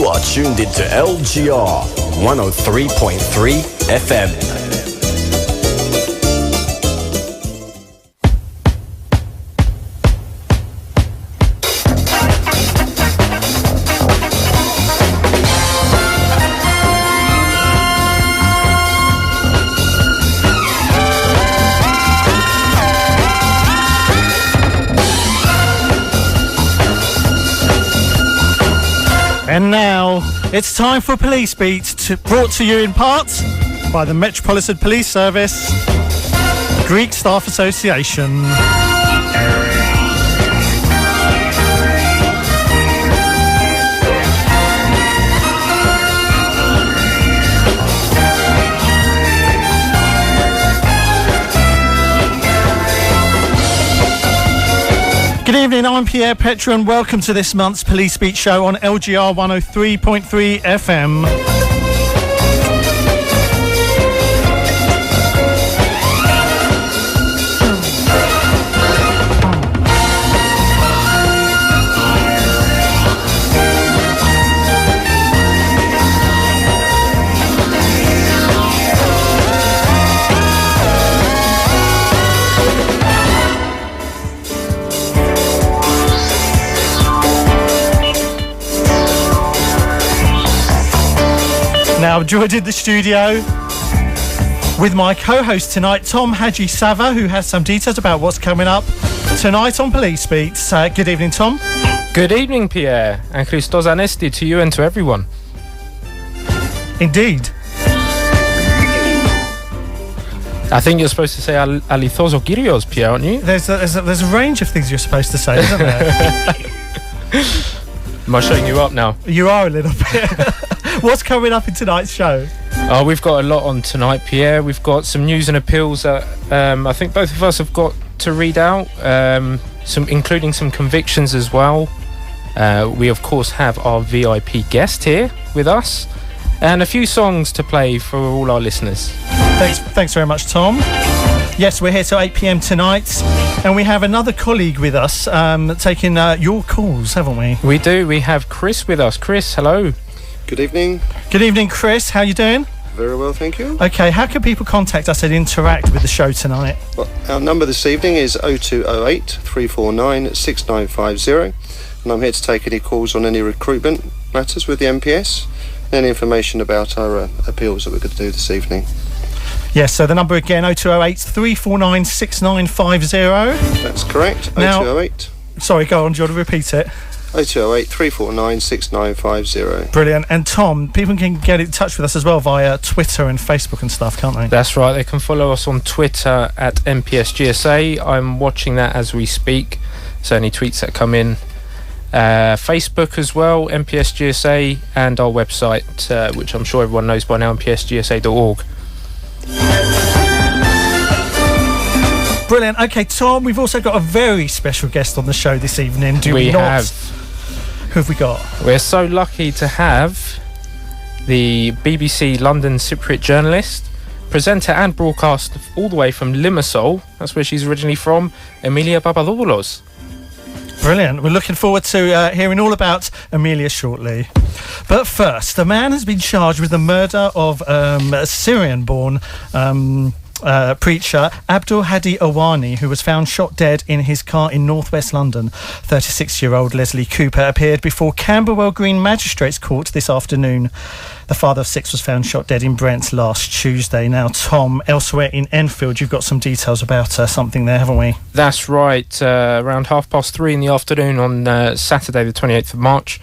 are tuned into LGR 103.3 FM. And now it's time for Police Beat, brought to you in part by the Metropolitan Police Service, Greek Staff Association. Good evening, I'm Pierre Petra and welcome to this month's Police Beat show on LGR 103.3 FM. Now, I'm joined in the studio with my co-host tonight, Tom Haji Sava, who has some details about what's coming up tonight on Police Beats. Good evening, Tom. Good evening, Pierre, and Christos Anesti to you and to everyone. Indeed. I think you're supposed to say Alithos or Kyrios, Pierre, aren't you? There's a range of things you're supposed to say, isn't there? Am I showing you up now? You are a little bit. What's coming up in tonight's show? We've got a lot on tonight, Pierre. We've got some news and appeals that I think both of us have got to read out, including some convictions as well. We, of course, have our VIP guest here with us, and a few songs to play for all our listeners. Thanks very much, Tom. Yes, we're here till 8 p.m. tonight, and we have another colleague with us taking your calls, haven't we? We do. We have Chris with us. Chris, hello. Good evening. Good evening, Chris. How are you doing? Very well, thank you. Okay, how can people contact us and interact with the show tonight? Well, our number this evening is 0208 349 6950, and I'm here to take any calls on any recruitment matters with the MPS, any information about our appeals that we're going to do this evening. Yes, so the number again, 0208 349 6950. That's correct, now, 0208. Sorry, go on, do you want to repeat it? 0208 349 6950. Brilliant. And Tom, people can get in touch with us as well via Twitter and Facebook and stuff, can't they? That's right, they can follow us on Twitter at MPSGSA. I'm watching that as we speak, so any tweets that come in. Facebook as well, MPSGSA, and our website, which I'm sure everyone knows by now, mpsgsa.org. Brilliant. Okay, Tom, we've also got a very special guest on the show this evening, do we not? Have. Who have we got? We're so lucky to have the BBC London Cypriot journalist, presenter and broadcaster all the way from Limassol, that's where she's originally from, Emilia Papadopoulos. Brilliant. We're looking forward to hearing all about Emilia shortly. But first, a man has been charged with the murder of a Syrian-born preacher Abdul Hadi Awani, who was found shot dead in his car in northwest London. 36-year-old Leslie Cooper appeared before Camberwell Green Magistrates Court this afternoon. The father of 6 was found shot dead in Brent last Tuesday. Now, Tom, elsewhere in Enfield, you've got some details about something there, haven't we? That's right. Around 3:30 in the afternoon on Saturday the 28th of March,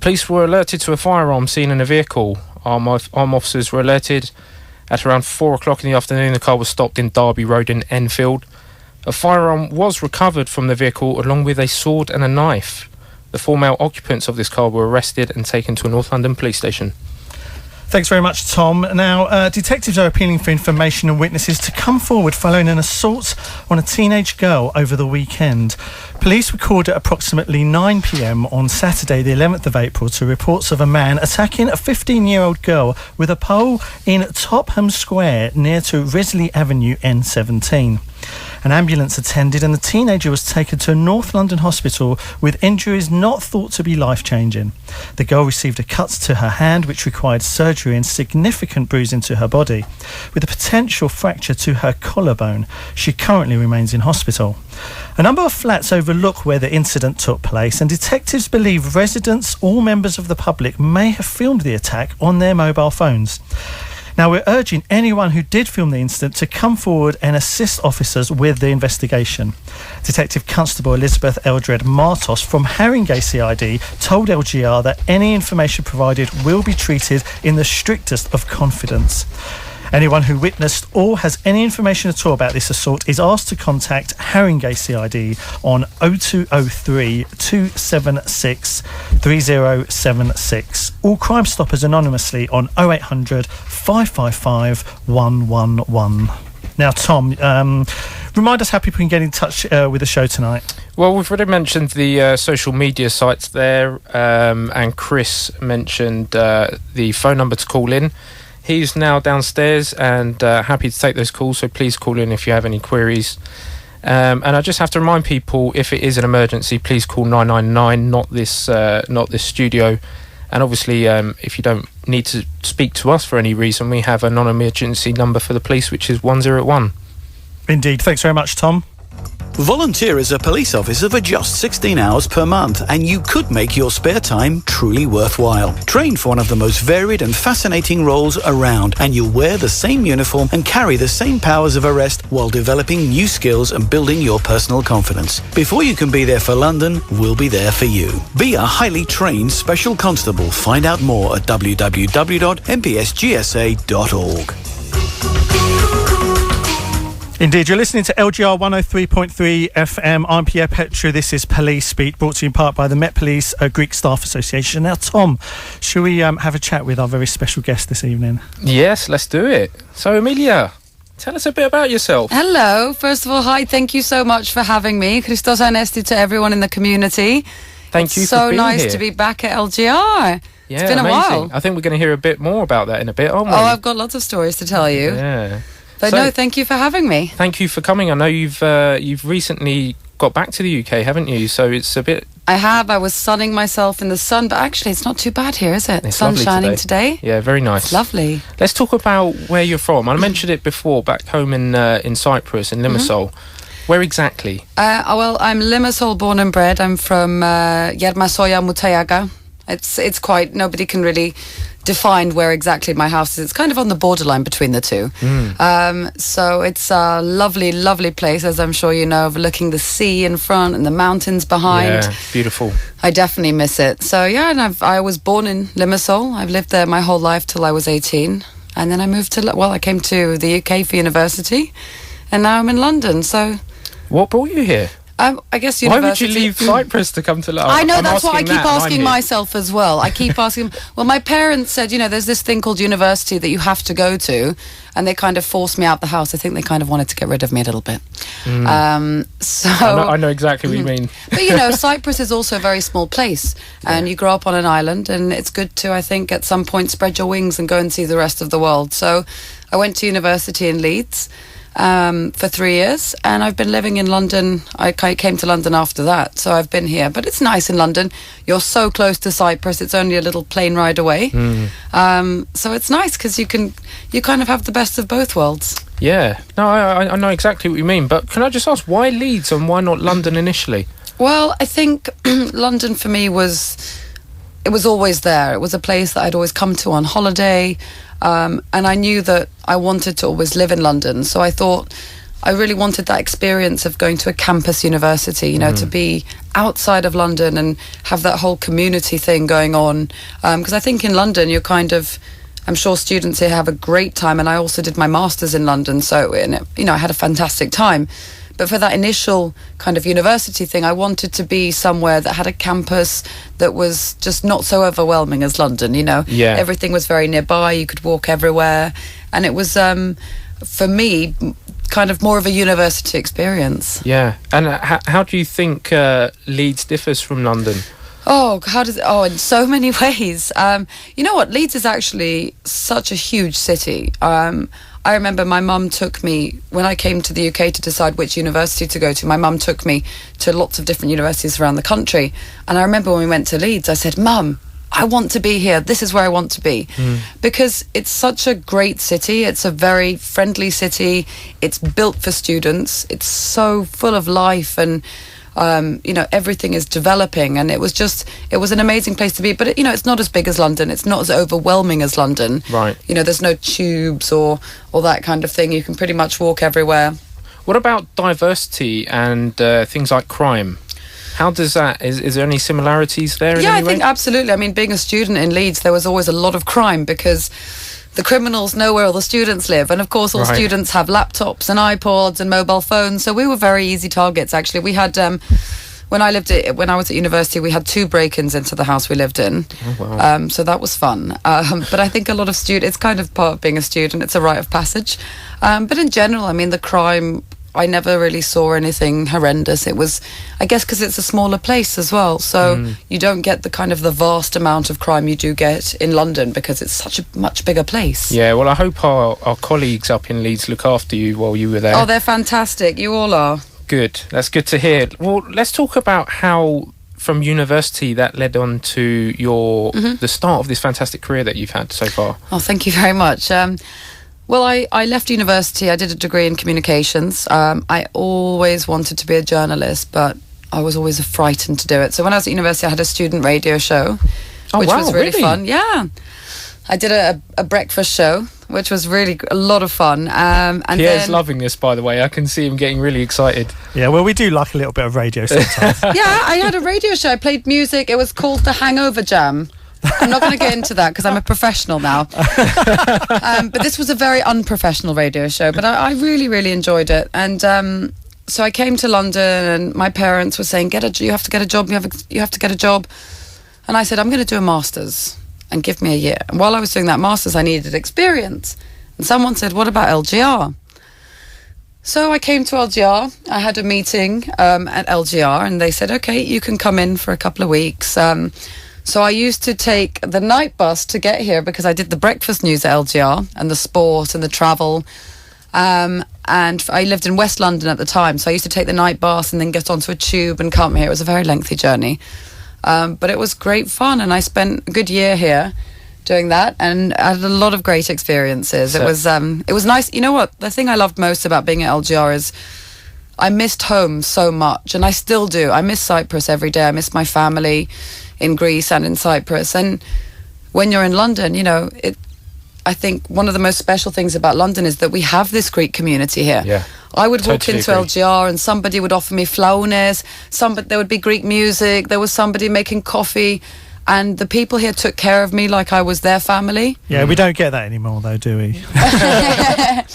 police were alerted to a firearm seen in a vehicle. Armed officers were alerted at around 4 o'clock in the afternoon. The car was stopped in Derby Road in Enfield. A firearm was recovered from the vehicle along with a sword and a knife. The 4 male occupants of this car were arrested and taken to a North London police station. Thanks very much, Tom. Now, detectives are appealing for information and witnesses to come forward following an assault on a teenage girl over the weekend. Police recorded at approximately 9 p.m. on Saturday, the 11th of April, to reports of a man attacking a 15-year-old girl with a pole in Topham Square near to Risley Avenue, N17. An ambulance attended and the teenager was taken to a North London hospital with injuries not thought to be life-changing. The girl received a cut to her hand which required surgery and significant bruising to her body, with a potential fracture to her collarbone. She currently remains in hospital. A number of flats overlook where the incident took place, and detectives believe residents or members of the public may have filmed the attack on their mobile phones. Now, we're urging anyone who did film the incident to come forward and assist officers with the investigation. Detective Constable Elizabeth Eldred Martos from Haringey CID told LGR that any information provided will be treated in the strictest of confidence. Anyone who witnessed or has any information at all about this assault is asked to contact Haringey CID on 0203 276 3076 or Crime Stoppers anonymously on 0800 555 111. Now, Tom, remind us how people can get in touch with the show tonight. Well, we've already mentioned the social media sites there, and Chris mentioned the phone number to call in. He's now downstairs and happy to take those calls, so please call in if you have any queries. And I just have to remind people, if it is an emergency, please call 999, not this studio. And obviously, if you don't need to speak to us for any reason, we have a non-emergency number for the police, which is 101. Indeed. Thanks very much, Tom. Volunteer as a police officer for just 16 hours per month, and you could make your spare time truly worthwhile. Train for one of the most varied and fascinating roles around, and you'll wear the same uniform and carry the same powers of arrest while developing new skills and building your personal confidence. Before you can be there for London, we'll be there for you. Be a highly trained special constable. Find out more at www.mpsgsa.org. Indeed, you're listening to LGR 103.3 FM. I'm Pierre Petru. This is Police Beat, brought to you in part by the Met Police Greek Staff Association. Now, Tom, shall we have a chat with our very special guest this evening? Yes, let's do it. So, Amelia, tell us a bit about yourself. Hello. First of all, hi. Thank you so much for having me. Christos Anesti to everyone in the community. Thank you for so being nice here. To be back at LGR. Yeah, it's been amazing. a while. I think we're going to hear a bit more about that in a bit, aren't we? Oh, I've got lots of stories to tell you. Yeah. But So- no, thank you for having me. Thank you for coming. I know you've recently got back to the UK, haven't you? So it's a bit... I have. I was sunning myself in the sun, but actually it's not too bad here, is it? It's Sun lovely shining today. Yeah, very nice. It's lovely. Let's talk about where you're from. I mentioned it before, back home in Cyprus, in Limassol. Where exactly? Well, I'm Limassol born and bred. I'm from Yermasoya Mutayaga. It's quite... Nobody can really define where exactly my house is. It's kind of on the borderline between the two. So it's a lovely, lovely place, as I'm sure you know, overlooking the sea in front and the mountains behind. Yeah, beautiful. I definitely miss it. So yeah, and I was born in Limassol. I've lived there my whole life till I was 18. And then I moved to... Well, I came to the UK for university. And now I'm in London, so... What brought you here? I guess Why university... would you leave Cyprus to come to London? I know, I'm that's what I asking keep that, and asking I'm here. myself as well. I keep asking... Well, my parents said, you know, there's this thing called university that you have to go to, and they kind of forced me out the house. I think they kind of wanted to get rid of me a little bit. So... I know exactly what you mean. But, you know, Cyprus is also a very small place, and you grow up on an island, and it's good to, I think, at some point spread your wings and go and see the rest of the world. So I went to university in Leeds for 3 years, and I've been living in London. I came to London after that, so I've been here. But it's nice in London. You're so close to Cyprus, it's only a little plane ride away. So it's nice because you kind of have the best of both worlds. Yeah. No, I know exactly what you mean. But can I just ask, why Leeds and why not London initially? Well, I think London for me was always there. It was a place that I'd always come to on holiday. And I knew that I wanted to always live in London. So I thought I really wanted that experience of going to a campus university, you know, to be outside of London and have that whole community thing going on. Because I think in London, you're kind of... I'm sure students here have a great time. And I also did my master's in London. So, you know, I had a fantastic time. But for that initial kind of university thing, I wanted to be somewhere that had a campus that was just not so overwhelming as London, you know. Yeah. Everything was very nearby, you could walk everywhere. And it was, for me, kind of more of a university experience. Yeah. And how do you think Leeds differs from London? Oh, in so many ways. You know what? Leeds is actually such a huge city. I remember my mum took me, when I came to the UK to decide which university to go to, my mum took me to lots of different universities around the country. And I remember when we went to Leeds, I said, Mum, I want to be here. This is where I want to be. Because it's such a great city. It's a very friendly city. It's built for students. It's so full of life, and everything is developing, and it was an amazing place to be. But it's not as big as London. It's not as overwhelming as London. Right. There's no tubes or that kind of thing. You can pretty much walk everywhere. What about diversity and things like crime? How does that, is there any similarities there? Yeah, I think absolutely. I mean, being a student in Leeds, there was always a lot of crime because the criminals know where all the students live. And of course, all students have laptops and iPods and mobile phones. So we were very easy targets, actually. We had, when I was at university, we had 2 break-ins into the house we lived in. Oh, wow. So that was fun. But I think a lot of it's kind of part of being a student. It's a rite of passage. But in general, I mean, the crime, I never really saw anything horrendous. It was, I guess, because it's a smaller place as well. So you don't get the vast amount of crime you do get in London because it's such a much bigger place. Yeah, well, I hope our colleagues up in Leeds look after you while you were there. Oh, they're fantastic. You all are. Good. That's good to hear. Well, let's talk about how from university that led on to the start of this fantastic career that you've had so far. Oh, thank you very much. Well, I left university. I did a degree in communications. I always wanted to be a journalist, but I was always frightened to do it. So when I was at university, I had a student radio show, which was really fun. Yeah. I did a breakfast show, which was really a lot of fun. And Pierre's loving this, by the way. I can see him getting really excited. Yeah, well, we do like a little bit of radio sometimes. Yeah, I had a radio show. I played music. It was called The Hangover Jam. I'm not going to get into that because I'm a professional now. But this was a very unprofessional radio show. But I really, really enjoyed it. And so I came to London, and my parents were saying, you have to get a job. You have to get a job. And I said, I'm going to do a master's and give me a year. And while I was doing that master's, I needed experience. And someone said, what about LGR? So I came to LGR. I had a meeting at LGR, and they said, okay, you can come in for a couple of weeks. So I used to take the night bus to get here because I did the breakfast news at LGR and the sport and the travel. And I lived in West London at the time, so I used to take the night bus and then get onto a tube and come here. It was a very lengthy journey. But it was great fun, and I spent a good year here doing that, and I had a lot of great experiences. So, it was nice. You know what? The thing I loved most about being at LGR is I missed home so much, and I still do. I miss Cyprus every day. I miss my family in Greece and in Cyprus. And when you're in London, I think one of the most special things about London is that we have this Greek community here. Yeah, I would walk into LGR and somebody would offer me flaunes, there would be Greek music, there was somebody making coffee, and the people here took care of me like I was their family. Yeah, we don't get that anymore though, do we?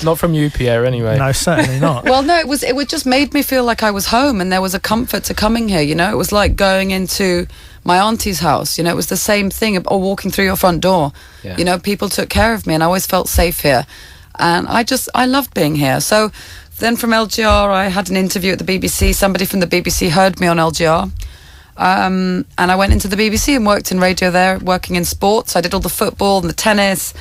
Not from you, Pierre, anyway. No, certainly not. Well, no, it just made me feel like I was home, and there was a comfort to coming here, It was like going into my auntie's house, it was the same thing, or walking through your front door. Yeah. People took care of me, and I always felt safe here. And I loved being here. So then from LGR, I had an interview at the BBC. Somebody from the BBC heard me on LGR. And I went into the BBC and worked in radio there, working in sports. I did all the football and the tennis,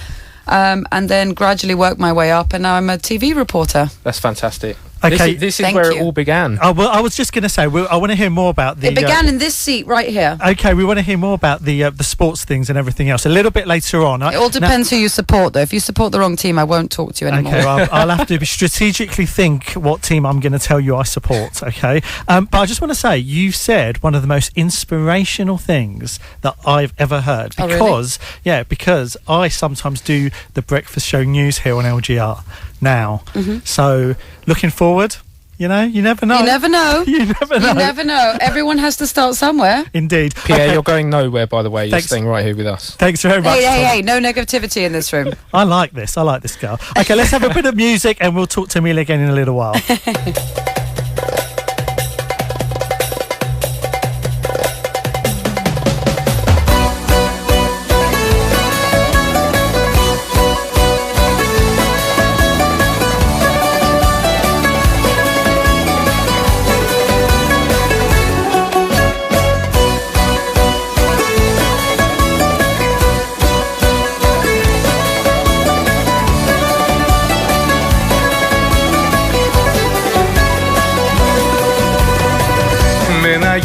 and then gradually worked my way up, and now I'm a TV reporter. That's fantastic. Okay, this is where it all began. Oh, well, I was just going to say, I want to hear more about the... It began in this seat right here. Okay, we want to hear more about the sports things and everything else a little bit later on. It all depends who you support, though. If you support the wrong team, I won't talk to you anymore. Okay, well, I'll have to strategically think what team I'm going to tell you I support, okay? But I just want to say, you said one of the most inspirational things that I've ever heard. Because, because I sometimes do the breakfast show news here on LGR now. So looking forward, you never know. You never know. You never know. You never know. Everyone has to start somewhere. Indeed. Pierre, you're going nowhere, by the way. You're staying right here with us. Thanks very much. Hey, no negativity in this room. I like this girl. Okay, let's have a bit of music and we'll talk to Amelia again in a little while.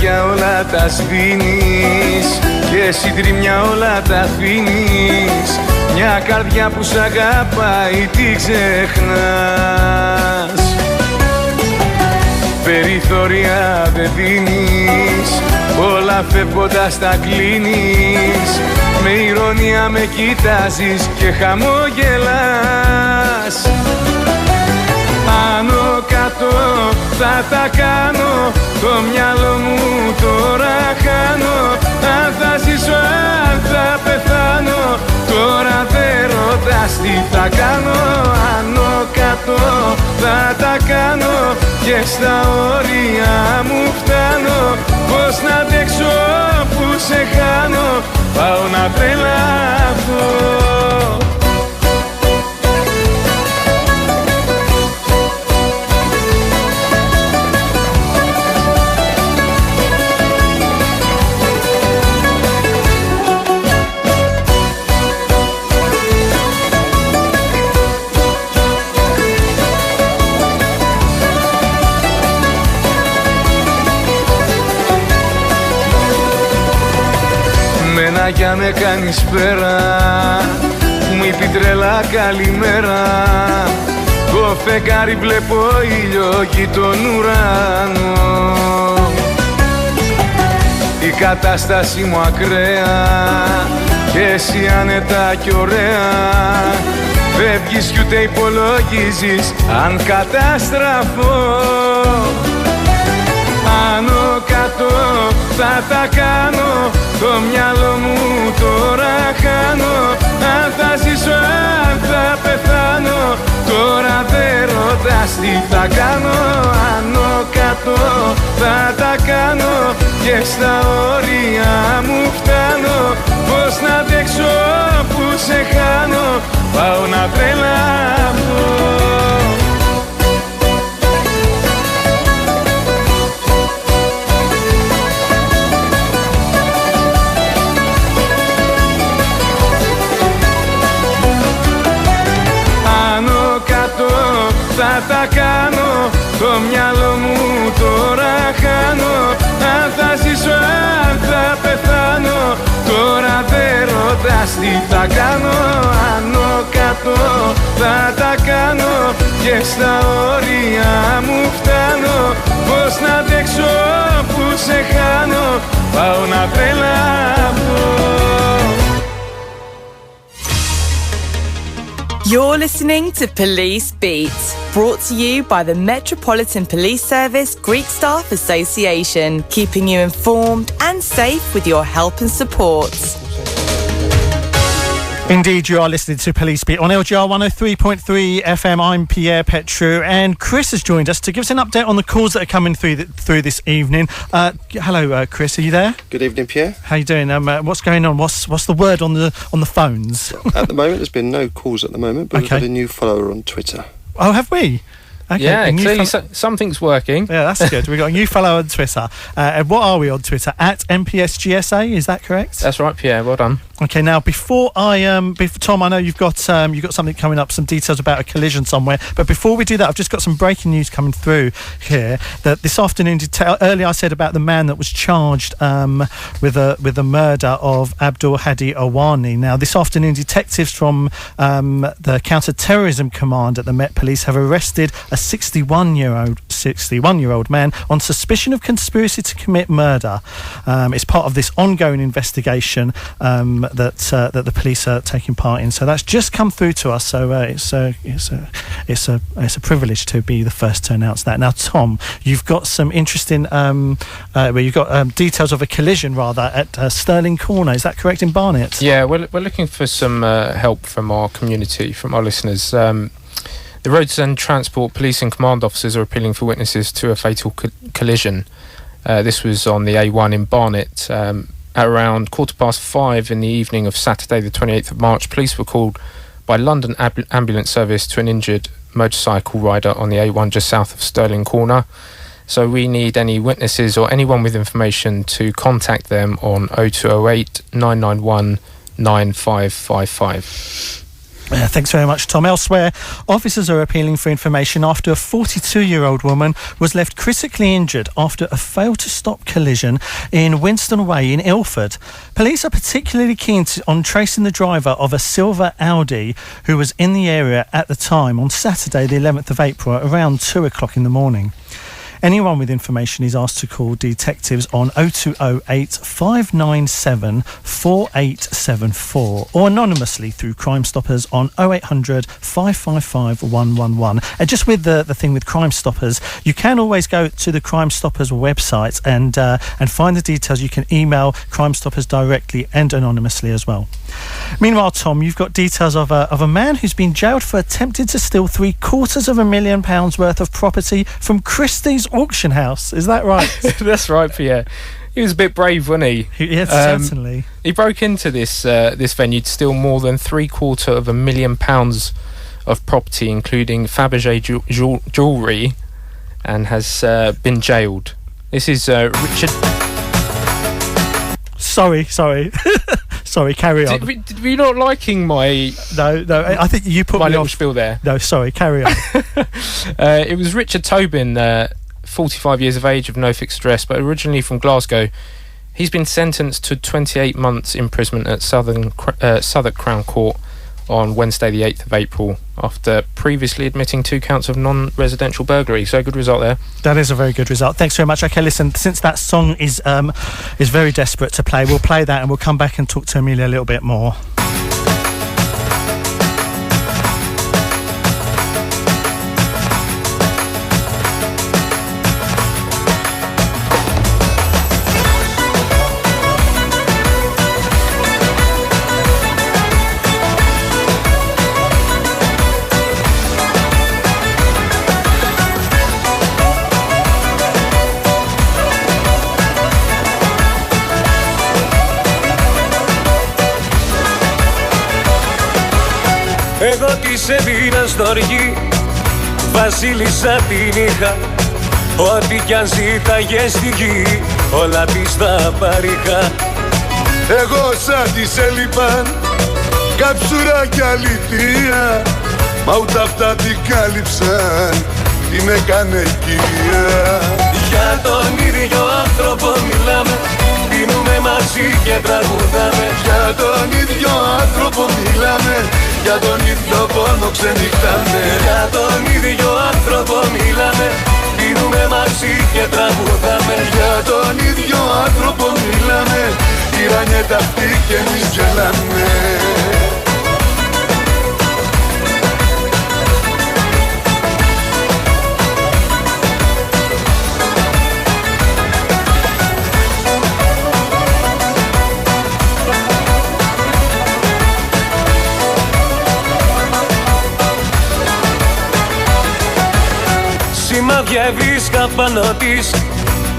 μάτια όλα τα σβήνεις και συντριμμιά όλα τα αφήνεις. Μια καρδιά που σ' αγαπάει τι ξεχνάς. Περιθώρια δεν δίνεις, όλα φεύγοντας τα κλείνεις. Με ηρωνία με κοιτάζεις και χαμογελάς. Άνω κάτω θα τα κάνω, το μυαλό μου τώρα χάνω. Αν θα ζήσω, αν θα πεθάνω, τώρα δεν ρωτάς τι θα κάνω. Άνω κάτω θα τα κάνω και στα όρια μου φτάνω. Πώς να αντέξω που σε χάνω, πάω να τρελαθώ. Για με κάνεις πέρα, μου είπε τρελά καλημέρα. Το φεγγάρι βλέπω ήλιο και τον ουρανό. Η κατάσταση μου ακραία και εσύ άνετα κι ωραία. Φεύγεις κι ούτε υπολογίζεις αν καταστραφώ. Άνω κάτω θα τα κάνω, το μυαλό μου τώρα χάνω. Αν θα ζήσω, αν θα πεθάνω, τώρα δεν ρωτάς τι θα κάνω. Άνω κάτω θα τα κάνω και στα όρια μου φτάνω. Πώς να αντέξω που σε χάνω, πάω να τρελαθώ. Θα τα κάνω, το μυαλό μου τώρα χάνω. Αν θα ζήσω, αν θα πεθάνω, τώρα δεν ρωτάς τι θα κάνω. Άνω κάτω θα τα κάνω και στα όρια μου φτάνω. Πώς να αντέξω που σε χάνω, πάω να τρελαθώ. You're listening to Police Beat, brought to you by the Metropolitan Police Service Greek Staff Association, keeping you informed and safe with your help and support. Indeed, you are listening to Police Beat on LGR 103.3 FM. I'm Pierre Petru, and Chris has joined us to give us an update on the calls that are coming through this evening. Hello, Chris. Are you there? Good evening, Pierre. How you doing? What's going on? What's the word on the phones? At the moment, there's been no calls at the moment, but we've had a new follower on Twitter. Oh, have we? Okay, yeah, clearly something's working. Yeah, that's good. We've got a new follower on Twitter. And what are we on Twitter? At MPSGSA, is that correct? That's right, Pierre. Well done. Okay, now before Tom, I know you've got something coming up, some details about a collision somewhere. But before we do that, I've just got some breaking news coming through here. That this afternoon, earlier I said about the man that was charged with the murder of Abdul Hadi Awani. Now, this afternoon, detectives from the Counter-Terrorism Command at the Met Police have arrested a 61-year-old man on suspicion of conspiracy to commit murder. It's part of this ongoing investigation that the police are taking part in. So that's just come through to us. So it's a privilege to be the first to announce that. Now, Tom, you've got some interesting you've got details of a collision rather at Stirling Corner. Is that correct, in Barnet? Yeah, we're looking for some help from our community, from our listeners. The Roads and Transport Police and Command officers are appealing for witnesses to a fatal collision. This was on the A1 in Barnet. At around 5:15 in the evening of Saturday the 28th of March, police were called by London Ambulance Service to an injured motorcycle rider on the A1 just south of Stirling Corner. So we need any witnesses or anyone with information to contact them on 0208 991 9555. Thanks very much, Tom. Elsewhere, officers are appealing for information after a 42-year-old woman was left critically injured after a failed-to-stop collision in Winston Way in Ilford. Police are particularly keen on tracing the driver of a silver Audi who was in the area at the time on Saturday, the 11th of April, at around 2 o'clock in the morning. Anyone with information is asked to call detectives on 0208 597 4874 or anonymously through Crime Stoppers on 0800 555 111. And just with the thing with Crime Stoppers, you can always go to the Crime Stoppers website and find the details. You can email Crime Stoppers directly and anonymously as well. Meanwhile, Tom, you've got details of a man who's been jailed for attempting to steal £750,000 worth of property from Christie's auction house. Is that right? That's right, Pierre. He was a bit brave, wasn't he? Yes, certainly. He broke into this venue to steal more than £750,000 of property, including Fabergé jewellery, and has been jailed. This is Richard... Sorry. Sorry, carry on. Did we not liking my... No, I think you put my me little off. spiel there. No, sorry, carry on. It was Richard Tobin, 45 years of age, of no fixed address, but originally from Glasgow. He's been sentenced to 28 months imprisonment at Southwark Crown Court on Wednesday the 8th of April after previously admitting 2 counts of non-residential burglary. So good result there. That is a very good result. Thanks very much. Okay, listen, since that song is very desperate to play, we'll play that and we'll come back and talk to Amelia a little bit more. Εγώ της έδινα στοργή, βασίλισσα την είχα. Ό,τι κι αν ζήταγε στη γη, όλα της τα παρήχα. Εγώ σαν της έλειπαν καψούρα κι αλήθεια, μα ούτε αυτά την κάλυψαν, την έκανε κυρία. Για τον ίδιο άνθρωπο μιλάμε, πίνουμε μαζί και τραγουδάμε. Για τον ίδιο άνθρωπο μιλάμε, για τον ίδιο πόνο ξενυχτάμε. Για τον ίδιο άνθρωπο μιλάμε, πίνουμε μαζί και τραγουδάμε. Για τον ίδιο άνθρωπο μιλάμε, τυραννιέται αυτή και εμείς γελάμε. Σημάδια έβρισκα πάνω της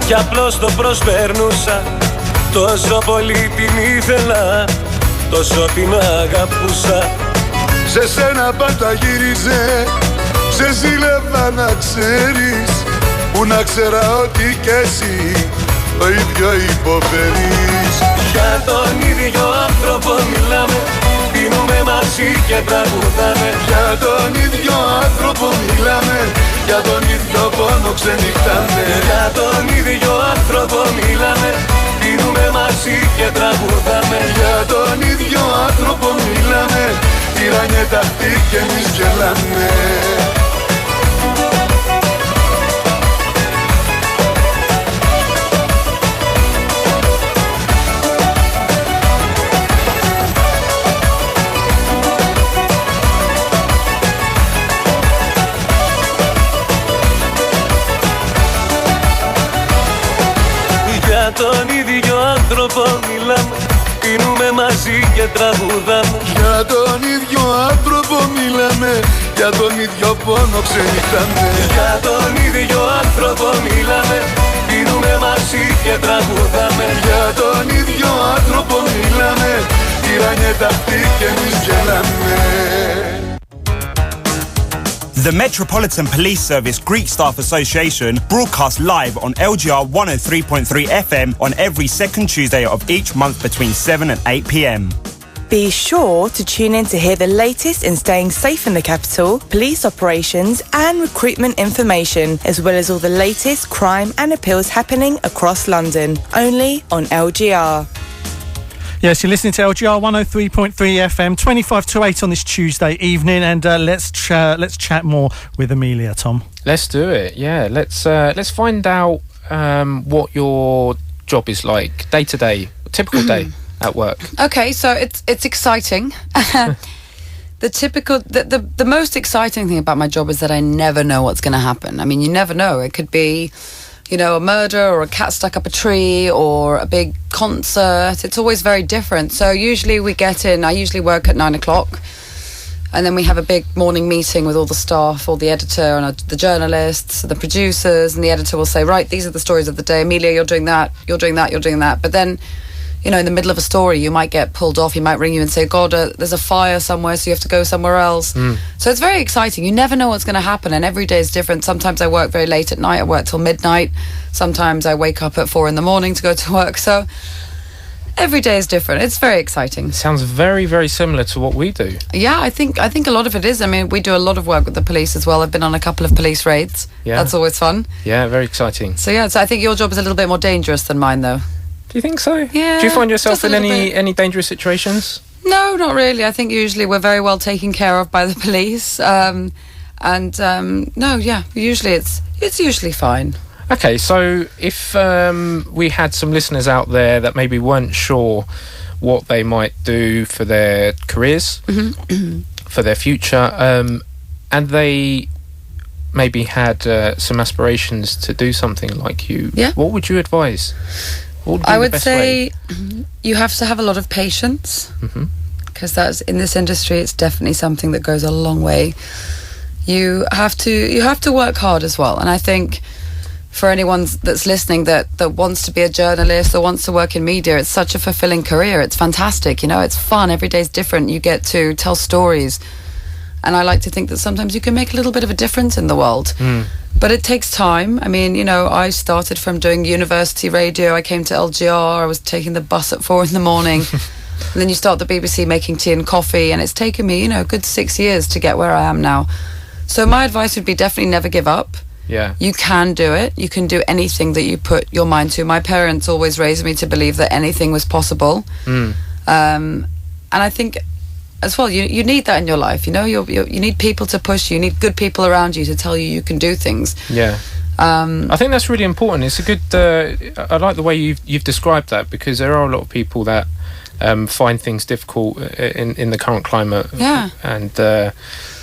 κι απλώς το προσπερνούσα. Τόσο πολύ την ήθελα, τόσο την αγαπούσα. Σε σένα πάντα γύριζε, σε ζήλευα να ξέρεις, που να ξέρα ότι κι εσύ το ίδιο υποφέρεις. Για τον ίδιο άνθρωπο μιλάμε, πίνουμε μαζί και τραγουδάμε. Για τον ίδιο άνθρωπο μιλάμε, για τον ίδιο πόνο ξενυχτάμε. Για τον ίδιο άνθρωπο μιλάμε, πίνουμε μαζί και τραγουδάμε. Για τον ίδιο άνθρωπο μιλάμε, τυραννιέται αυτή και εμείς γελάμε. Για τον ίδιο άνθρωπο μιλάμε, πίνουμε μαζί και τραγουδάμε. Για τον ίδιο άνθρωπο μιλάμε, για τον ίδιο πόνο ξενυχτάμε. Για τον ίδιο άνθρωπο μιλάμε, πίνουμε μαζί και τραγουδάμε. Για τον ίδιο άνθρωπο μιλάμε, τυραννιέται αυτή και εμείς γελάμε. The Metropolitan Police Service Greek Staff Association broadcasts live on LGR 103.3 FM on every second Tuesday of each month between 7 and 8 p.m. Be sure to tune in to hear the latest in staying safe in the capital, police operations and recruitment information, as well as all the latest crime and appeals happening across London, only on LGR. Yes, you're listening to LGR 103.3 FM, 25 to 8 on this Tuesday evening, and let's chat more with Amelia, Tom. Let's do it. Yeah, let's find out what your job is like day to day, typical day at work. Okay, so it's exciting. The most exciting thing about my job is that I never know what's going to happen. I mean, you never know. It could be, a murder or a cat stuck up a tree or a big concert. It's always very different. So usually I usually work at 9 o'clock, and then we have a big morning meeting with all the staff, all the editor and the journalists, the producers, and the editor will say, right, these are the stories of the day. Amelia, you're doing that, you're doing that, you're doing that. But then, in the middle of a story, you might get pulled off. He might ring you and say, God, there's a fire somewhere, so you have to go somewhere else. So it's very exciting. You never know what's going to happen, and every day is different. Sometimes I work very late at night. I work till midnight. Sometimes I wake up at 4 a.m. to go to work. So every day is different. It's very exciting. Sounds very, very similar to what we do. Yeah, I think a lot of it is. I mean, we do a lot of work with the police as well. I've been on a couple of police raids. Yeah. That's always fun. Yeah, very exciting. So I think your job is a little bit more dangerous than mine, though. Do you think so? Yeah. Do you find yourself in bit. any dangerous situations? No, not really. I think usually we're very well taken care of by the police. Usually it's usually fine. Okay, so if we had some listeners out there that maybe weren't sure what they might do for their careers, for their future, and they maybe had some aspirations to do something like you, what would you advise? I would say you have to have a lot of patience, because that's, in this industry, it's definitely something that goes a long way. You have to work hard as well, and I think for anyone that's listening that wants to be a journalist or wants to work in media, it's such a fulfilling career. It's fantastic, it's fun. Every day's different. You get to tell stories, and I like to think that sometimes you can make a little bit of a difference in the world. But it takes time. I mean, I started from doing university radio. I came to LGR. I was taking the bus at 4 a.m. And then you start the BBC making tea and coffee. And it's taken me, a good 6 years to get where I am now. So my advice would be definitely never give up. Yeah. You can do it. You can do anything that you put your mind to. My parents always raised me to believe that anything was possible. And I think as well, you need that in your life. You need people to push you. You need good people around you to tell you can do things. Yeah. I think that's really important. It's a good. I like the way you've described that, because there are a lot of people that find things difficult in the current climate. Yeah. And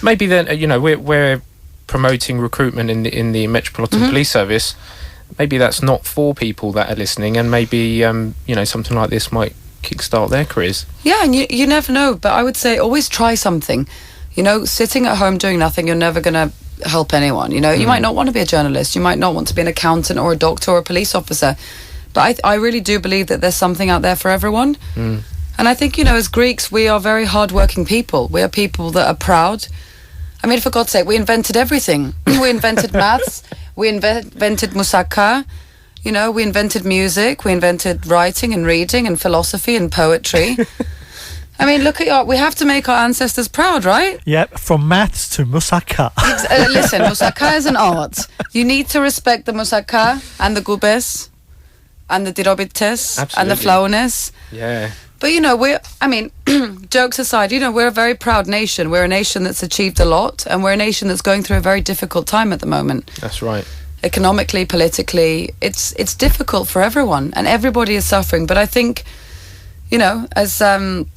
maybe then we're promoting recruitment in the Metropolitan Police Service. Maybe that's not for people that are listening, and maybe something like this might kickstart their careers. Yeah, and you never know, but I would say always try something. Sitting at home doing nothing, you're never going to help anyone. You might not want to be a journalist, you might not want to be an accountant or a doctor or a police officer, but I really do believe that there's something out there for everyone. And I think, as Greeks, we are very hard-working people. We are people that are proud. I mean, for God's sake, we invented everything. We invented maths, we invented moussaka, we invented music, we invented writing and reading and philosophy and poetry. I mean, look at we have to make our ancestors proud, right? Yep, from maths to moussaka. Listen, moussaka is an art. You need to respect the moussaka and the gubes and the dirobites and the flaunes. Yeah. But, jokes aside, we're a very proud nation. We're a nation that's achieved a lot, and we're a nation that's going through a very difficult time at the moment. That's right. Economically, politically, it's difficult for everyone, and everybody is suffering. But I think, I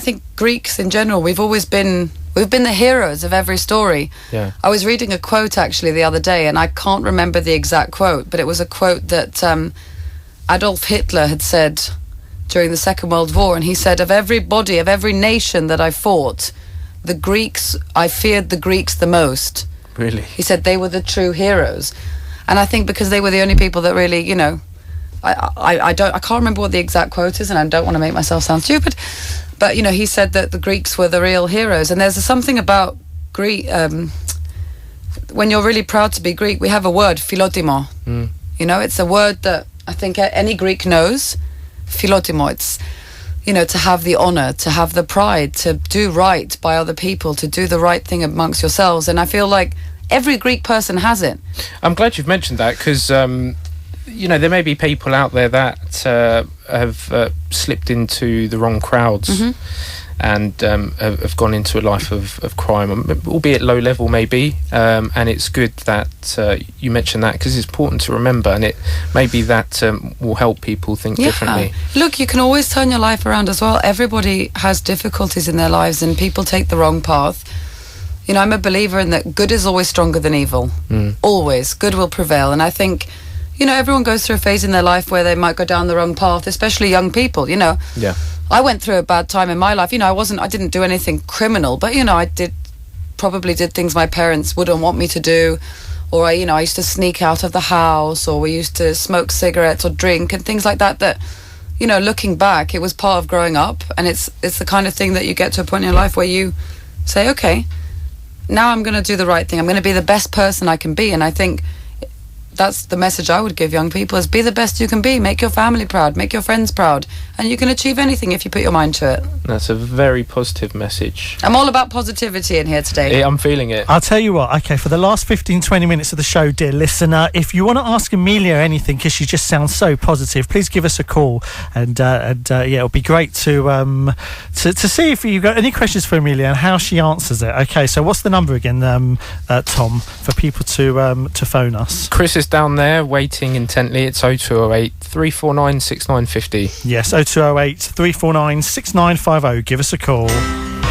think Greeks in general, we've been the heroes of every story. Yeah. I was reading a quote actually the other day, and I can't remember the exact quote, but it was a quote that Adolf Hitler had said during the Second World War, and he said, of every nation that I fought, I feared the Greeks the most. Really? He said they were the true heroes. And I think because they were the only people that really, I can't remember what the exact quote is, and I don't want to make myself sound stupid, but he said that the Greeks were the real heroes. And there's something about Greek, when you're really proud to be Greek, we have a word, philotimo. It's a word that I think any Greek knows. Philotimo, it's to have the honour, to have the pride, to do right by other people, to do the right thing amongst yourselves. And I feel like every Greek person has it. I'm glad you've mentioned that, because there may be people out there that have slipped into the wrong crowds and have gone into a life of crime, albeit low level maybe, and it's good that you mentioned that, because it's important to remember, and it maybe that will help people think differently. Look, you can always turn your life around as well. Everybody has difficulties in their lives and people take the wrong path. I'm a believer in that good is always stronger than evil. Always. Good will prevail. And I think, everyone goes through a phase in their life where they might go down the wrong path, especially young people, Yeah. I went through a bad time in my life. I didn't do anything criminal, but, I probably did things my parents wouldn't want me to do. Or, I used to sneak out of the house, or we used to smoke cigarettes or drink and things like that, looking back, it was part of growing up. And it's the kind of thing that you get to a point in your life where you say, okay, now I'm going to do the right thing. I'm going to be the best person I can be. And I think that's the message I would give young people, is be the best you can be. Make your family proud. Make your friends proud. And you can achieve anything if you put your mind to it. That's a very positive message. I'm all about positivity in here today. Yeah, I'm feeling it. I'll tell you what, okay, for the last 15-20 minutes of the show, dear listener, if you want to ask Amelia anything, because she just sounds so positive, please give us a call. And it'll be great to see if you've got any questions for Amelia and how she answers it. Okay, so what's the number again, Tom, for people to phone us? Chris is down there waiting intently. It's 0208 349 6950. Yes, 0208 349 6950. Give us a call.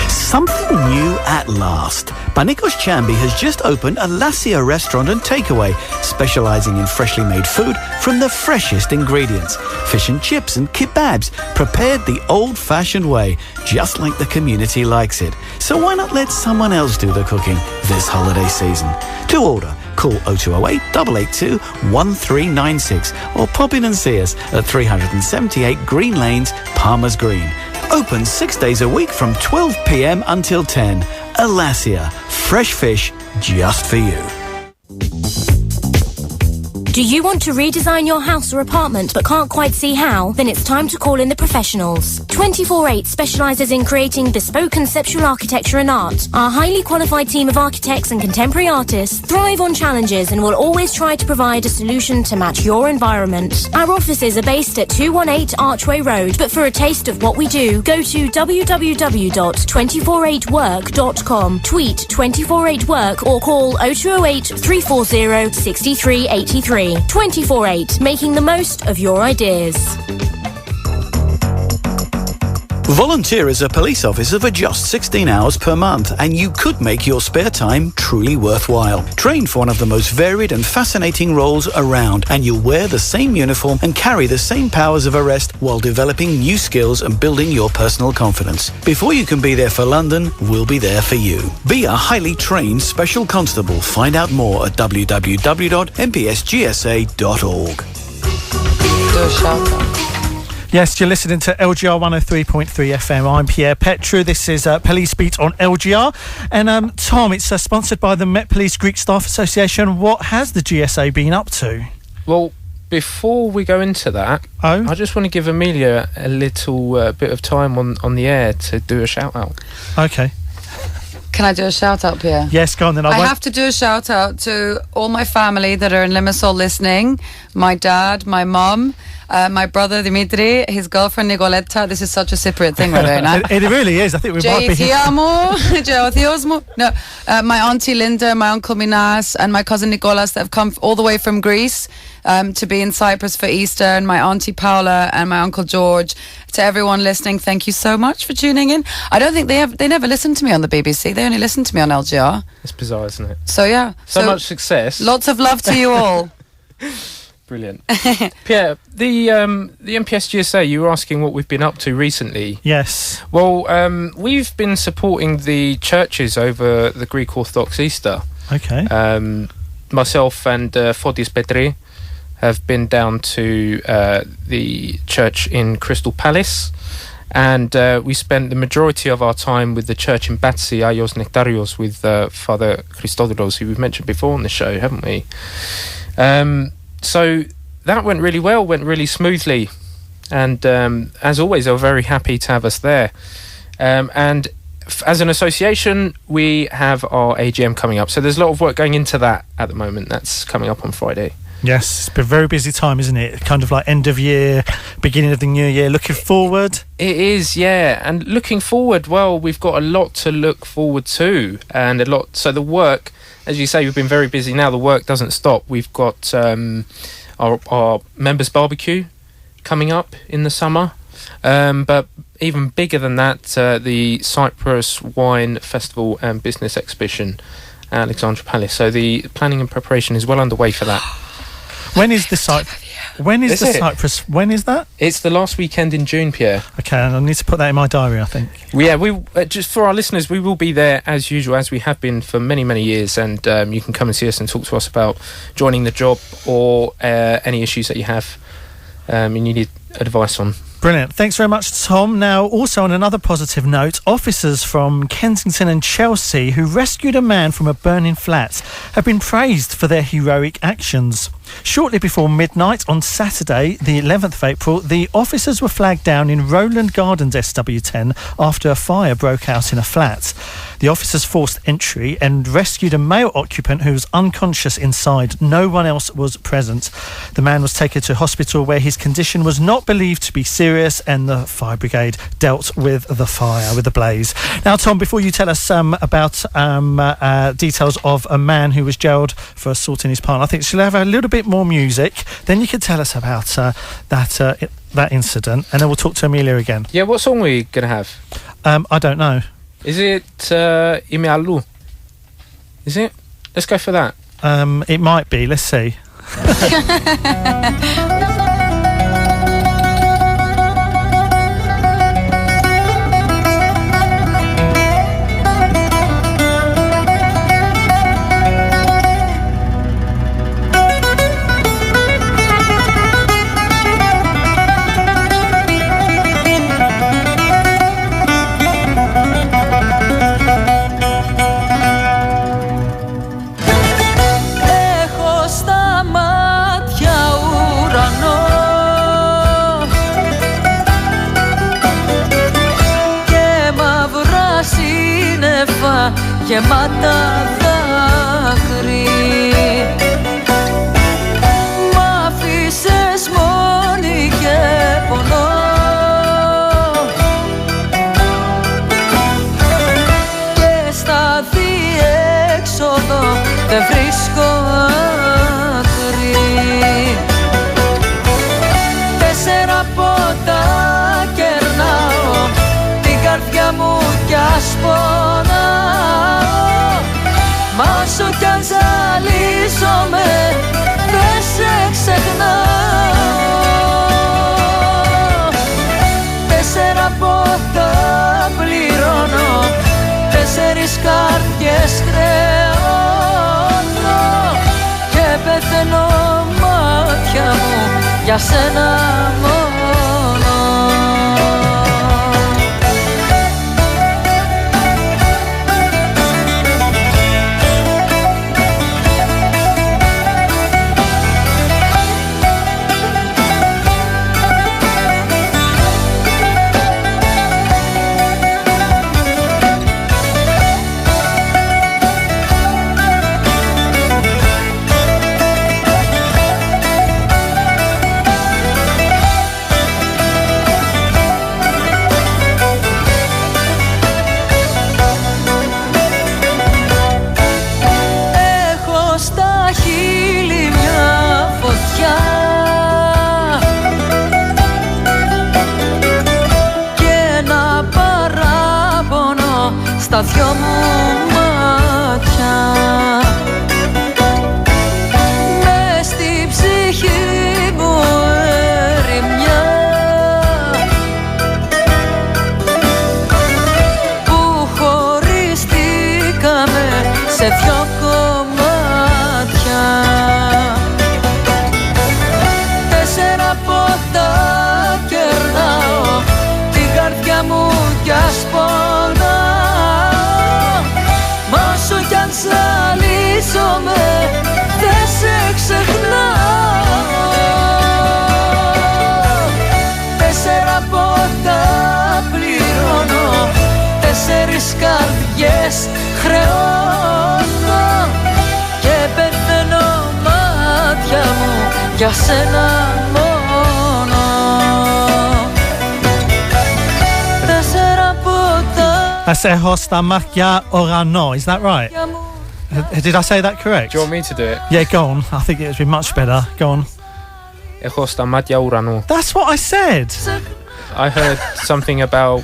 Something new at last. Panikos Chambi has just opened a Lassia restaurant and takeaway, specialising in freshly made food from the freshest ingredients. Fish and chips and kebabs, prepared the old-fashioned way, just like the community likes it. So why not let someone else do the cooking this holiday season? To order, call 0208 882 1396 or pop in and see us at 378 Green Lanes, Palmer's Green. Open 6 days a week from 12 p.m. until 10. Alasia, fresh fish just for you. Do you want to redesign your house or apartment but can't quite see how? Then it's time to call in the professionals. 24/8 specialises in creating bespoke conceptual architecture and art. Our highly qualified team of architects and contemporary artists thrive on challenges and will always try to provide a solution to match your environment. Our offices are based at 218 Archway Road, but for a taste of what we do, go to www.248work.com, tweet 248work or call 0208 340 6383. 24/8, making the most of your ideas. Volunteer as a police officer for just 16 hours per month, and you could make your spare time truly worthwhile. Train for one of the most varied and fascinating roles around, and you'll wear the same uniform and carry the same powers of arrest while developing new skills and building your personal confidence. Before you can be there for London, we'll be there for you. Be a highly trained special constable. Find out more at www.mpsgsa.org. Do a shout out. Yes, you're listening to LGR 103.3 FM. I'm Pierre Petru. This is Police Beat on LGR. And Tom, it's sponsored by the Met Police Greek Staff Association. What has the GSA been up to? Well, before we go into that, I just want to give Amelia a little bit of time on the air to do a shout out. Okay. Can I do a shout out, Pierre? Yes, go on then. I have to do a shout out to all my family that are in Limassol listening. My dad, my mum, my brother Dimitri, his girlfriend Nicoletta. This is such a Cypriot thing right now. It really is. I think we might be here. No, my auntie Linda, my uncle Minas, and my cousin Nicolas that have come all the way from Greece to be in Cyprus for Easter, and my auntie Paula and my uncle George. To everyone listening, thank you so much for tuning in. I don't think they never listen to me on the BBC. They only listen to me on LGR. It's bizarre, isn't it? So yeah. So much success. Lots of love to you all. Brilliant. Pierre, the MPS GSA, you were asking what we've been up to recently. Yes. Well, we've been supporting the churches over the Greek Orthodox Easter. Okay. Myself and Fodis Petri have been down to the church in Crystal Palace, and we spent the majority of our time with the church in Batsi, Aios Nektarios, with Father Christodoulos, who we've mentioned before on the show, haven't we? So that went really well, went really smoothly, And as always, they were very happy to have us there. And as an association, we have our AGM coming up. So there's a lot of work going into that at the moment. That's coming up on Friday. Yes, it's been a very busy time, isn't it? Kind of like end of year, beginning of the new year. Looking forward? It is, yeah. And looking forward, well, we've got a lot to look forward to. And a lot. So the work, as you say, we've been very busy now. The work doesn't stop. We've got our members' barbecue coming up in the summer. But even bigger than that, the Cyprus Wine Festival and Business Exhibition at Alexandra Palace. So the planning and preparation is well underway for that. When is the Cyprus? When is that? It's the last weekend in June, Pierre. Okay, I need to put that in my diary, I think. Yeah, we just for our listeners, we will be there as usual, as we have been for many, many years. And you can come and see us and talk to us about joining the job or any issues that you have and you need advice on. Brilliant. Thanks very much, Tom. Now, also on another positive note, officers from Kensington and Chelsea who rescued a man from a burning flat have been praised for their heroic actions. Shortly before midnight on Saturday, the 11th of April, the officers were flagged down in Rowland Gardens SW10 after a fire broke out in a flat. The officers forced entry and rescued a male occupant who was unconscious inside. No one else was present. The man was taken to hospital where his condition was not believed to be serious, and the fire brigade dealt with the fire, with the blaze. Now, Tom, before you tell us about details of a man who was jailed for assaulting his partner, I think she'll have a little bit more music. Then you can tell us about that incident, and then we'll talk to Amelia again. Yeah, what song are we going to have? I don't know. Is it Ime Alou? Is it? Let's go for that. It might be. Let's see. γεμάτα δάκρυ. Μ' άφησες μόνη και πονώ. Και στα διέξοδο δεν βρίσκω άκρη. 4 ποτά κερνάω την καρδιά μου κι ας πονάω. Μα όσο κι αν ζαλίζομαι δεν σε ξεχνάω. 4 ποτά πληρώνω, 4 καρδιές χρεώνω. Και πεθαίνω μάτια μου για σένα μόνο. Στα δυο μου μάτια μες στη ψυχή μου ερημιά που χωριστήκαμε σε 2 κομμάτια. 4 ποτά κερνάω την καρδιά μου κι ας πονάω. Όσο κι αν ζαλίζομαι δεν σε ξεχνάω. για σένα μόνο. Τέσσερα ποτά. That's Έχω στα μάτια ουρανό. Is that right? Did I say that correct? Do you want me to do it? Yeah, go on. I think it would be much better. Go on. Έχω στα μάτια ουρανό. That's what I said. I heard something about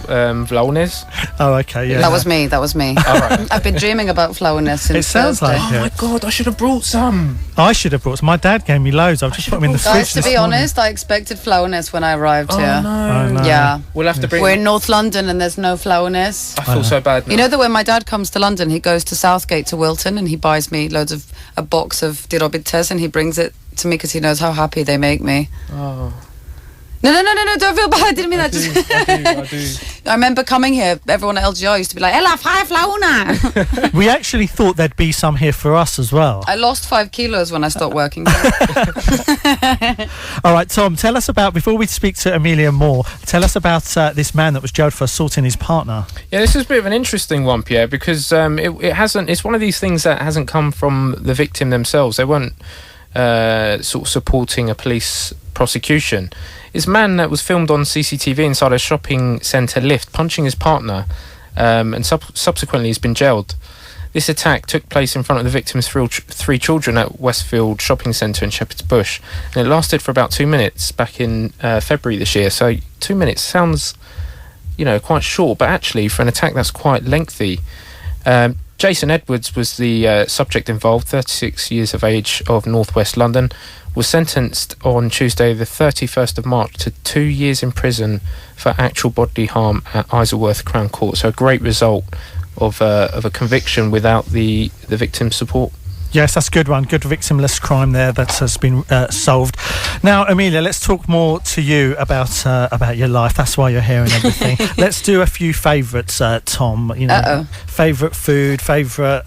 flowiness. Oh, okay, yeah. That was me. That was me. All right. I've been dreaming about flowiness since It sounds Thursday. like Oh my god, I should have brought some. I should have brought some. My dad gave me loads. I've just put them in the fridge. Guys, to be honest, I expected flowiness when I arrived here. Oh no. Oh, no. Yeah. We'll have to bring. We're in North London and there's no flowiness. I feel so bad now. You know that when my dad comes to London, he goes to Southgate to Wilton and he buys me loads of a box of dirobites and he brings it to me because he knows how happy they make me. Oh. No, don't feel bad. I didn't mean that. I do. I remember coming here, everyone at LGR used to be like, Ella, 5 flauna. We actually thought there'd be some here for us as well. I lost 5 kilos when I stopped working. All right, Tom, tell us about, before we speak to Amelia more, tell us about this man that was jailed for assaulting his partner. Yeah, this is a bit of an interesting one, Pierre, because it hasn't. It's one of these things that hasn't come from the victim themselves. They weren't sort of supporting a police prosecution. It's a man that was filmed on CCTV inside a shopping centre lift, punching his partner, and subsequently he's been jailed. This attack took place in front of the victim's 3 children at Westfield Shopping Centre in Shepherd's Bush, and it lasted for about 2 minutes back in February this year. So 2 minutes sounds, quite short, but actually for an attack that's quite lengthy. Jason Edwards was the subject involved, 36 years of age, of northwest London, was sentenced on Tuesday the 31st of March to 2 years in prison for actual bodily harm at Isleworth Crown Court. So a great result of a conviction without the victim's support. Yes, that's a good one. Good victimless crime there that has been solved. Now, Amelia, let's talk more to you about your life. That's why you're here and everything. Let's do a few favourites, Tom. Favourite food, favourite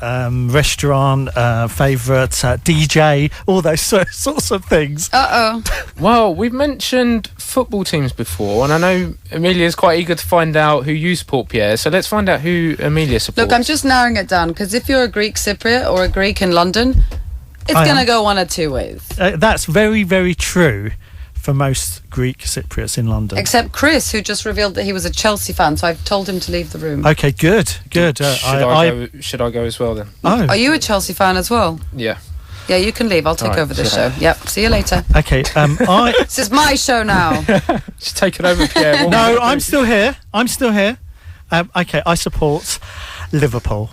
restaurant, favourite DJ, all those sorts of things. Well, we've mentioned football teams before, and I know Amelia's quite eager to find out who you support, Pierre. So let's find out who Amelia supports. Look, I'm just narrowing it down because if you're a Greek Cypriot or a Greek in London, it's going to go one of 2 ways. That's very, very true for most Greek Cypriots in London. Except Chris, who just revealed that he was a Chelsea fan, so I've told him to leave the room. Okay, good. Should I go as well then? Oh. Are you a Chelsea fan as well? Yeah. Yeah, you can leave. I'll take over the show. Yep. See you later. Okay. This is my show now. Just take it over, Pierre. No, I'm still here. Okay, I support Liverpool.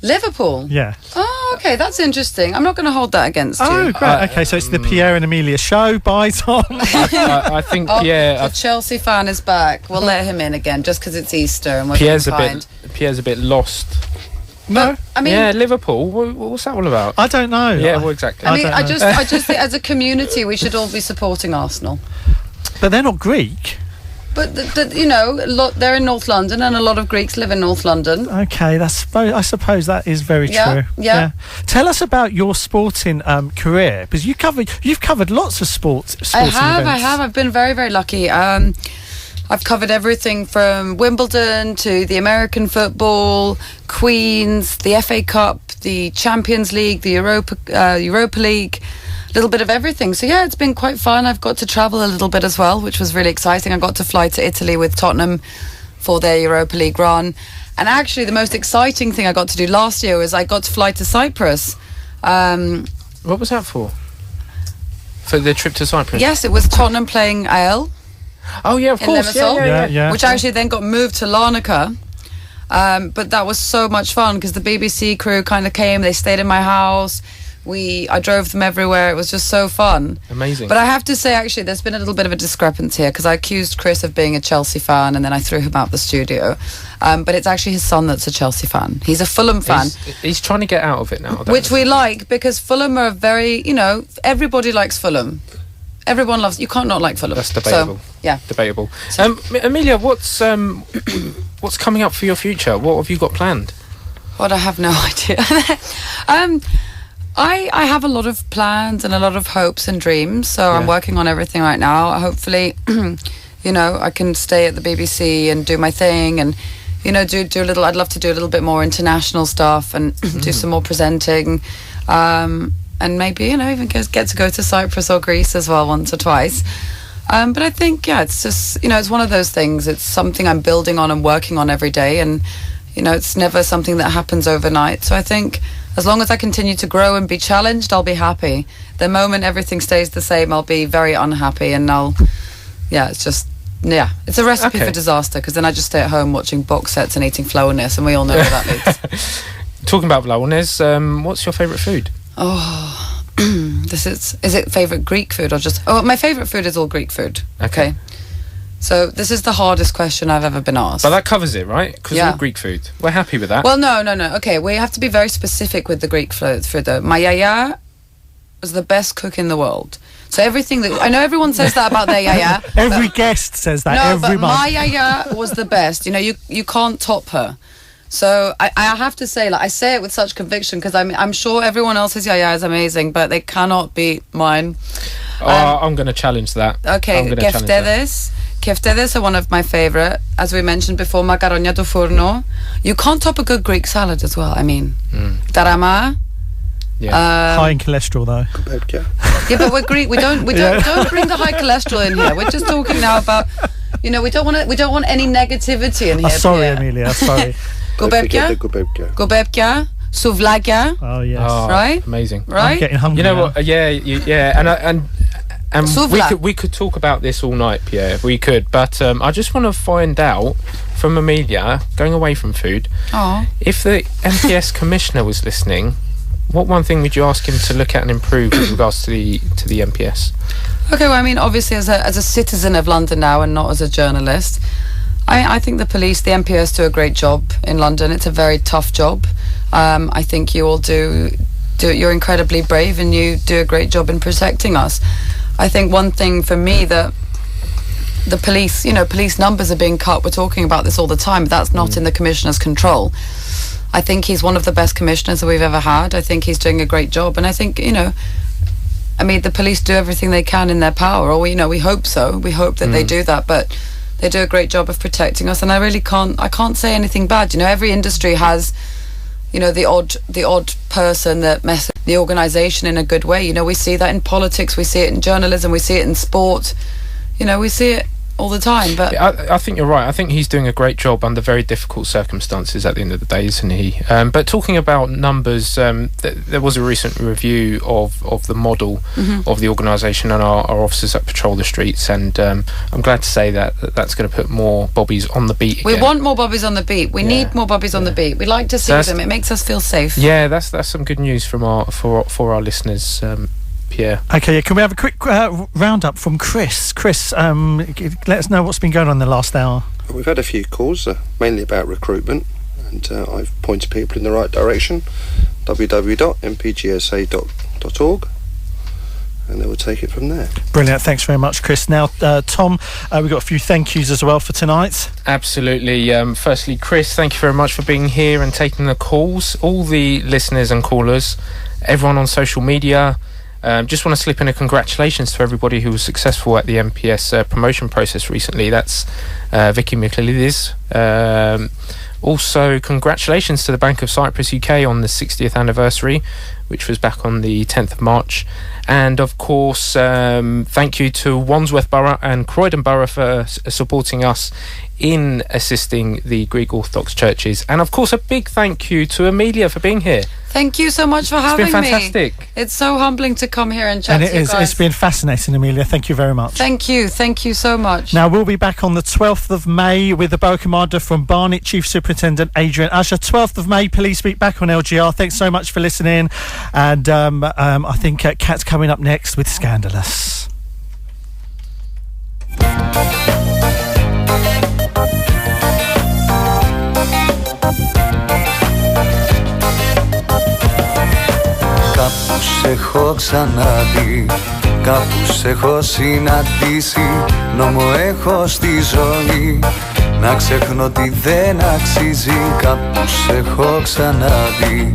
Liverpool? Yeah. Oh, okay, that's interesting. I'm not going to hold that against you. Oh, great. Okay, so it's the Pierre and Amelia show. Bye, Tom. I think Pierre... the Chelsea fan is back. We'll let him in again just because it's Easter and we're Pierre's a bit lost. No, I mean, yeah, Liverpool. What's that all about? I don't know. Yeah, well, exactly. I mean, I just think as a community we should all be supporting Arsenal. But they're not Greek. But they're in North London, and a lot of Greeks live in North London. Okay, I suppose that is very true. Yeah. Tell us about your sporting career, because you've covered lots of sports. I have. I've been very, very lucky. I've covered everything from Wimbledon to the American football, Queen's, the FA Cup, the Champions League, the Europa League, a little bit of everything. So yeah, it's been quite fun. I've got to travel a little bit as well, which was really exciting. I got to fly to Italy with Tottenham for their Europa League run. And actually the most exciting thing I got to do last year was I got to fly to Cyprus. What was that for? For the trip to Cyprus? Yes, it was Tottenham playing AEL. Oh yeah, of course. Yeah. Which actually then got moved to Larnaca. But that was so much fun because the BBC crew kind of came, they stayed in my house. I drove them everywhere. It was just so fun. Amazing. But I have to say, actually, there's been a little bit of a discrepancy here because I accused Chris of being a Chelsea fan and then I threw him out the studio. But it's actually his son that's a Chelsea fan. He's a Fulham fan. He's trying to get out of it now. Which we like because Fulham are very, everybody likes Fulham. Everyone loves... You can't not like Fulham. That's debatable. So, yeah. Debatable. Amelia, what's coming up for your future? What have you got planned? God, I have no idea. I have a lot of plans and a lot of hopes and dreams, so I'm working on everything right now. Hopefully, I can stay at the BBC and do my thing and, do I'd love to do a little bit more international stuff and do some more presenting. maybe, you know, even get to go to Cyprus or Greece as well once or twice. But I think, yeah, it's just, you know, it's one of those things. It's something I'm building on and working on every day. And, you know, it's never something that happens overnight. So I think as long as I continue to grow and be challenged, I'll be happy. The moment everything stays the same, I'll be very unhappy. And it's just, yeah, it's a recipe for disaster, because then I just stay at home watching box sets and eating flauwnes, and we all know where that leads. Talking about flauwnes, what's your favourite food? Oh, is it favourite Greek food or just... Oh, my favourite food is all Greek food. Okay. So this is the hardest question I've ever been asked. But that covers it, right? Because all Greek food. We're happy with that. Well, no. Okay, we have to be very specific with the Greek food. My yaya was the best cook in the world. So everything that... I know everyone says that about their yaya. Every guest says that every month. My yaya was the best. You know, you can't top her. So I have to say, like, I say it with such conviction, because I'm sure everyone else's yaya is amazing, but they cannot beat mine. I'm going to challenge that. Okay, keftedes are one of my favourite. As we mentioned before, makaronia do forno. You can't top a good Greek salad as well. I mean, tarama. Yeah. High in cholesterol, though. Yeah, but we're Greek. We don't bring the high cholesterol in here. We're just talking now about, you know, we don't want any negativity in here. Sorry, Amelia. Sorry. Gobebkia, souvlakia. Oh yes. Right. Amazing. Right. I'm getting hungry. You know now. what? Yeah. And we could talk about this all night, Pierre, if we could. But I just want to find out from Amelia, going away from food, if the MPS commissioner was listening, what one thing would you ask him to look at and improve with regards to the MPS? Okay, well, I mean, obviously, as a citizen of London now and not as a journalist, I think the police, the MPS, do a great job in London. It's a very tough job. I think you all do. You're incredibly brave, and you do a great job in protecting us. I think one thing for me that the police, you know, police numbers are being cut. We're talking about this all the time, but that's not in the commissioner's control. I think he's one of the best commissioners that we've ever had. I think he's doing a great job, and I think, you know, I mean, the police do everything they can in their power, or, you know, we hope so. We hope that they do that, but they do a great job of protecting us, and I can't say anything bad. You know, every industry has, you know, the odd person that messes the organisation in a good way. You know, we see that in politics, we see it in journalism, we see it in sport. You know, we see it all the time. But I think you're right. I think he's doing a great job under very difficult circumstances at the end of the day, isn't he? But talking about numbers, there was a recent review of the model of the organisation and our officers that patrol the streets, and I'm glad to say that's going to put more bobbies on the beat again. We want more bobbies on the beat. We need more bobbies on the beat. We like to see them. It makes us feel safe. Yeah, that's some good news from for our listeners. Pierre. Okay, can we have a quick roundup from Chris? Chris, let us know what's been going on in the last hour. We've had a few calls, mainly about recruitment, and I've pointed people in the right direction, www.mpgsa.org, and they will take it from there. Brilliant, thanks very much, Chris. Now, Tom, we've got a few thank yous as well for tonight. Absolutely. Firstly, Chris, thank you very much for being here and taking the calls. All the listeners and callers, everyone on social media, just want to slip in a congratulations to everybody who was successful at the MPS promotion process recently. That's Vicky Michaelidis. Also, congratulations to the Bank of Cyprus UK on the 60th anniversary, which was back on the 10th of March. And of course, thank you to Wandsworth Borough and Croydon Borough for supporting us in assisting the Greek Orthodox churches. And of course, a big thank you to Amelia for being here. Thank you so much for having me. It's been fantastic. It's so humbling to come here and chat to you guys. It's been fascinating, Amelia. Thank you very much. Thank you so much. Now, we'll be back on the 12th of May with the Borough Commander from Barnet, Chief Superintendent Adrian Usher. 12th of May, Police Week, back on LGR. Thanks so much for listening. And I think Kat's coming up next with Scandalous. Κάπου σε έχω ξαναδεί, κάπου σε έχω συναντήσει. Νόμο έχω στη ζωή, να ξεχνώ τι δεν αξίζει. Κάπου σε έχω ξαναδεί,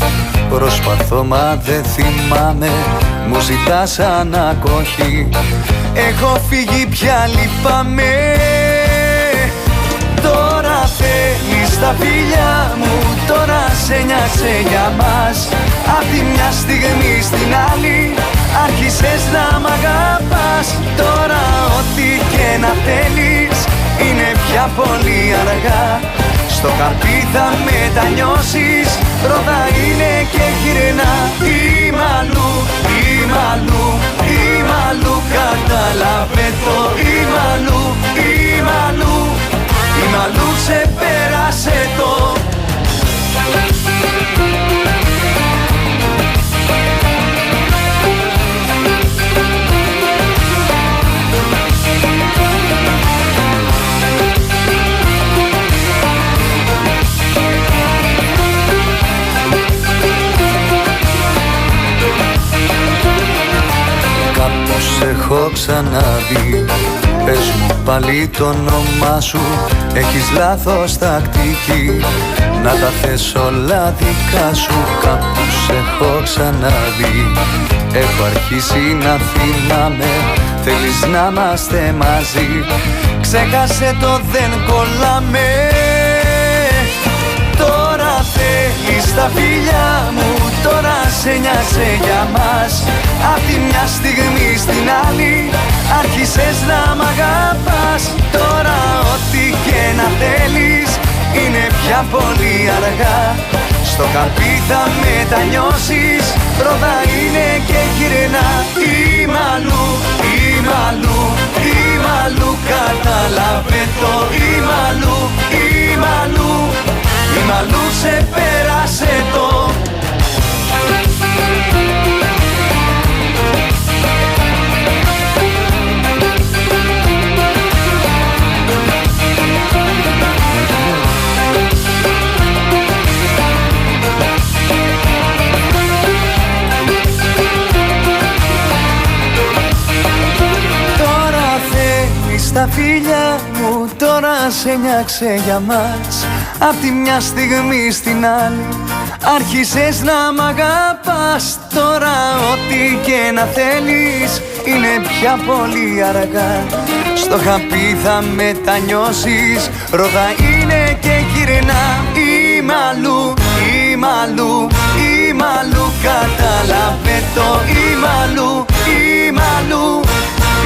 προσπαθώ μα δεν θυμάμαι. Μου ζητάς ανακοχή, έχω φύγει πια λυπάμαι. Τώρα θέλεις τα φιλιά μου, τώρα σε νοιάξε για μας. Απ' τη μια στιγμή στην άλλη άρχισες να μ' αγαπάς. Τώρα ό,τι και να θέλεις είναι πια πολύ αργά. Στο χαρτί θα μετανιώσεις, πρώτα είναι και γυρνά. Είμαι αλλού, είμαι αλλού, είμαι αλλού, κατάλαβε το. Είμαι αλλού, είμαι αλλού, είμαι αλλού, ξεπέρασε το. Κάπως έχω ξαναδεί, πες μου πάλι το όνομά σου. Έχεις λάθος τακτική, να τα θες όλα δικά σου. Κάπως έχω ξαναδεί, έχω αρχίσει να θυμάμαι. Θέλεις να είμαστε μαζί, ξέχασε το δεν κολλάμε. Τώρα θέλεις τα φιλιά μου, τώρα σε νοιάζε για μας. Απ' τη μια στιγμή στην άλλη άρχισες να μ' αγαπάς. Τώρα ό,τι και να θέλεις είναι πια πολύ αργά. Στο χαρτί θα μετανιώσεις, πρώτα είναι και γυρνά. Είμαι αλλού, είμαι αλλού, είμαι αλλού, κατάλαβε το. Είμαι αλλού, είμαι αλλού, είμαι αλλού, ξεπέρασε το. Τα φίλια μου τώρα σε νοιάξε για μας. Απ' τη μια στιγμή στην άλλη άρχισες να μ' αγαπάς. Τώρα ό,τι και να θέλεις είναι πια πολύ αργά. Στο χαπί θα μετανιώσεις, ρόδα είναι και γυρνά. Είμαι αλλού, είμαι αλλού, είμαι αλλού, κατάλαβε το. Είμαι αλλού, είμαι αλλού,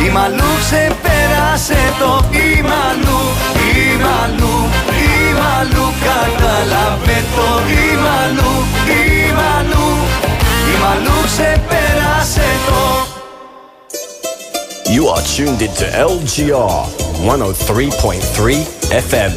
είμαι αλλού, ξεπέρασε το. Είμαι αλλού, είμαι αλλού, είμαι αλλού, κατάλαβε το. Είμαι αλλού, είμαι αλλού, είμαι αλλού, ξεπέρασε το. You are tuned into LGR 103.3 FM.